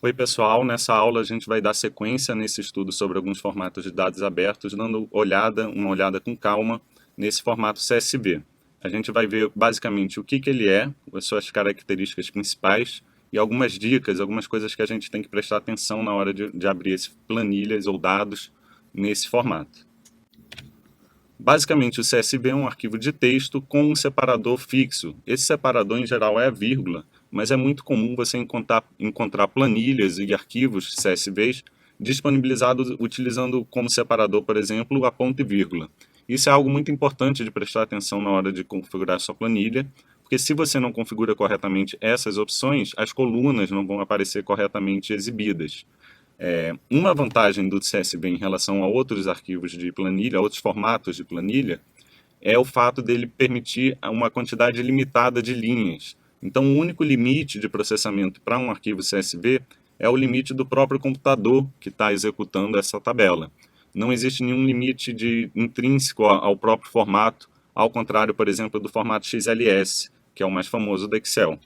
Oi, pessoal. Nessa aula a gente vai dar sequência nesse estudo sobre alguns formatos de dados abertos, dando uma olhada com calma nesse formato CSV. A gente vai ver basicamente o que ele é, as suas características principais e algumas dicas, algumas coisas que a gente tem que prestar atenção na hora de abrir planilhas ou dados nesse formato. Basicamente, o CSV é um arquivo de texto com um separador fixo. Esse separador, em geral, é a vírgula, mas é muito comum você encontrar planilhas e arquivos CSVs disponibilizados utilizando como separador, por exemplo, a ponto e vírgula. Isso é algo muito importante de prestar atenção na hora de configurar sua planilha, porque se você não configura corretamente essas opções, as colunas não vão aparecer corretamente exibidas. Uma vantagem do CSV em relação a outros arquivos de planilha, outros formatos de planilha, é o fato dele permitir uma quantidade limitada de linhas. Então, o único limite de processamento para um arquivo CSV é o limite do próprio computador que está executando essa tabela. Não existe nenhum limite intrínseco ao próprio formato, ao contrário, por exemplo, do formato XLS, que é o mais famoso do Excel.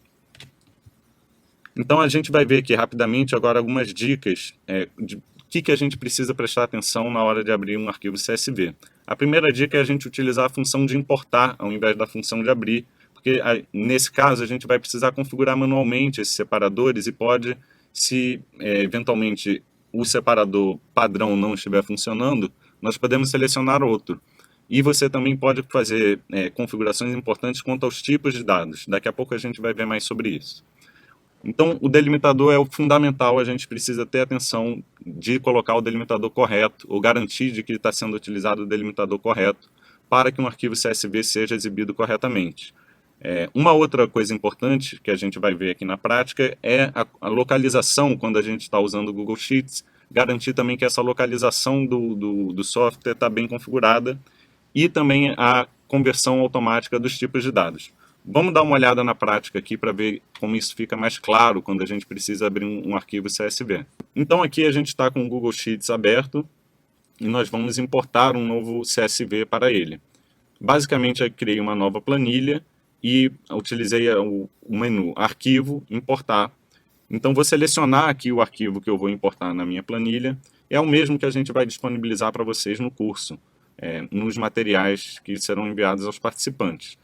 Então a gente vai ver aqui rapidamente agora algumas dicas de o que a gente precisa prestar atenção na hora de abrir um arquivo CSV. A primeira dica é a gente utilizar a função de importar ao invés da função de abrir, porque nesse caso a gente vai precisar configurar manualmente esses separadores e pode, se eventualmente o separador padrão não estiver funcionando, nós podemos selecionar outro. E você também pode fazer configurações importantes quanto aos tipos de dados. Daqui a pouco a gente vai ver mais sobre isso. Então, o delimitador é o fundamental, a gente precisa ter atenção de colocar o delimitador correto, ou garantir de que está sendo utilizado o delimitador correto, para que um arquivo CSV seja exibido corretamente. Uma outra coisa importante que a gente vai ver aqui na prática é a localização, quando a gente está usando o Google Sheets, garantir também que essa localização do software está bem configurada, e também a conversão automática dos tipos de dados. Vamos dar uma olhada na prática aqui para ver como isso fica mais claro quando a gente precisa abrir um arquivo CSV. Então aqui a gente está com o Google Sheets aberto e nós vamos importar um novo CSV para ele. Basicamente eu criei uma nova planilha e utilizei o menu Arquivo, Importar. Então vou selecionar aqui o arquivo que eu vou importar na minha planilha. É o mesmo que a gente vai disponibilizar para vocês no curso, nos materiais que serão enviados aos participantes.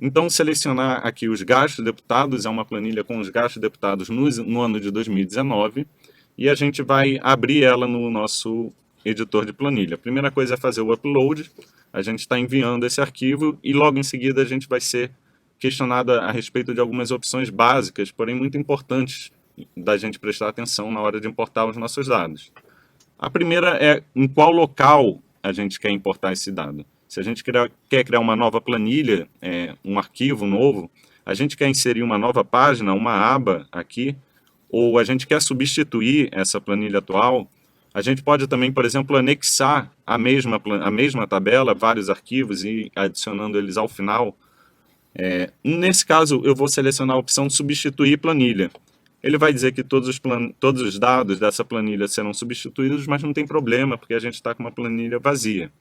Então, selecionar aqui os gastos deputados, é uma planilha com os gastos deputados no ano de 2019, e a gente vai abrir ela no nosso editor de planilha. A primeira coisa é fazer o upload, a gente está enviando esse arquivo, e logo em seguida a gente vai ser questionado a respeito de algumas opções básicas, porém muito importantes da gente prestar atenção na hora de importar os nossos dados. A primeira é em qual local a gente quer importar esse dado. Se a gente quer criar uma nova planilha, um arquivo novo, a gente quer inserir uma nova página, uma aba aqui, ou a gente quer substituir essa planilha atual, a gente pode também, por exemplo, anexar a mesma tabela, vários arquivos e adicionando eles ao final. Nesse caso, eu vou selecionar a opção substituir planilha. Ele vai dizer que todos os dados dessa planilha serão substituídos, mas não tem problema, porque a gente está com uma planilha vazia.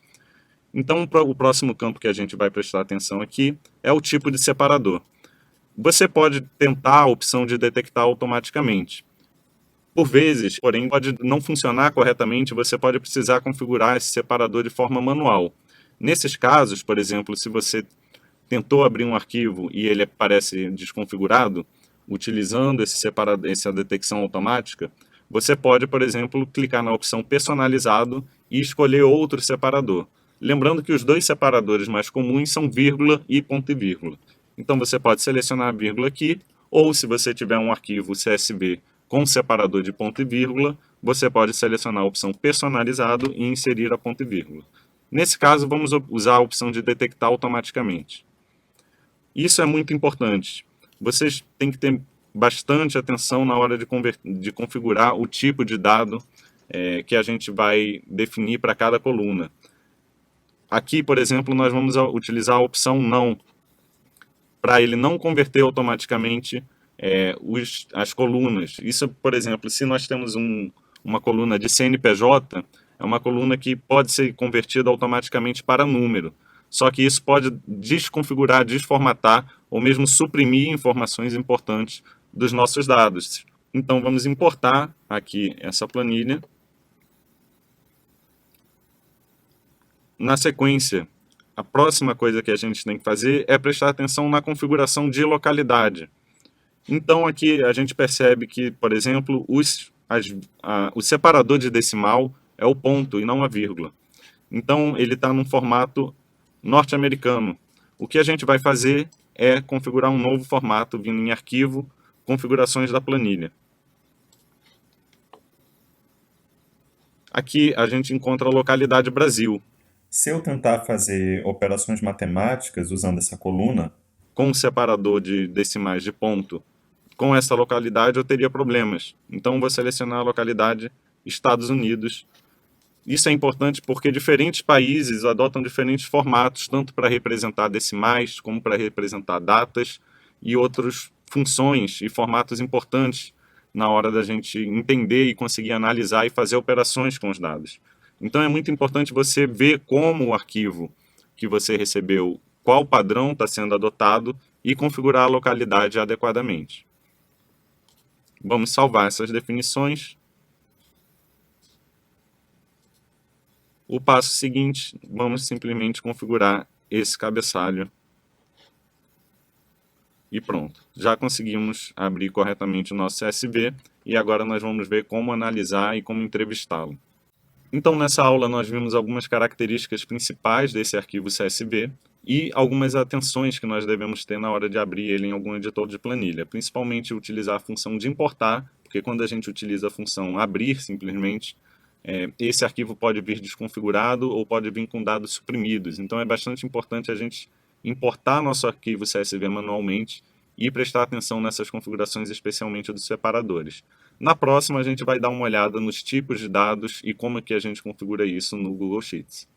Então, o próximo campo que a gente vai prestar atenção aqui é o tipo de separador. Você pode tentar a opção de detectar automaticamente. Por vezes, porém, pode não funcionar corretamente, você pode precisar configurar esse separador de forma manual. Nesses casos, por exemplo, se você tentou abrir um arquivo e ele aparece desconfigurado, utilizando essa detecção automática, você pode, por exemplo, clicar na opção personalizado e escolher outro separador. Lembrando que os dois separadores mais comuns são vírgula e ponto e vírgula. Então você pode selecionar a vírgula aqui, ou se você tiver um arquivo CSV com separador de ponto e vírgula, você pode selecionar a opção personalizado e inserir a ponto e vírgula. Nesse caso, vamos usar a opção de detectar automaticamente. Isso é muito importante. Vocês têm que ter bastante atenção na hora de configurar o tipo de dado que a gente vai definir para cada coluna. Aqui, por exemplo, nós vamos utilizar a opção não, para ele não converter automaticamente as colunas. Isso, por exemplo, se nós temos uma coluna de CNPJ, é uma coluna que pode ser convertida automaticamente para número. Só que isso pode desconfigurar, desformatar ou mesmo suprimir informações importantes dos nossos dados. Então vamos importar aqui essa planilha. Na sequência, a próxima coisa que a gente tem que fazer é prestar atenção na configuração de localidade. Então aqui a gente percebe que, por exemplo, o separador de decimal é o ponto e não a vírgula. Então ele está num formato norte-americano. O que a gente vai fazer é configurar um novo formato vindo em arquivo, configurações da planilha. Aqui a gente encontra a localidade Brasil. Se eu tentar fazer operações matemáticas usando essa coluna, Com o separador de decimais de ponto, com essa localidade eu teria problemas. Então vou selecionar a localidade Estados Unidos. Isso é importante porque diferentes países adotam diferentes formatos, tanto para representar decimais, como para representar datas e outras funções e formatos importantes na hora da gente entender e conseguir analisar e fazer operações com os dados. Então é muito importante você ver como o arquivo que você recebeu, qual padrão está sendo adotado e configurar a localidade adequadamente. Vamos salvar essas definições. O passo seguinte, vamos simplesmente configurar esse cabeçalho e pronto. Já conseguimos abrir corretamente o nosso CSV e agora nós vamos ver como analisar e como entrevistá-lo. Então nessa aula nós vimos algumas características principais desse arquivo CSV e algumas atenções que nós devemos ter na hora de abrir ele em algum editor de planilha, principalmente utilizar a função de importar, porque quando a gente utiliza a função abrir simplesmente, esse arquivo pode vir desconfigurado ou pode vir com dados suprimidos. Então é bastante importante a gente importar nosso arquivo CSV manualmente e prestar atenção nessas configurações, especialmente dos separadores. Na próxima, a gente vai dar uma olhada nos tipos de dados e como é que a gente configura isso no Google Sheets.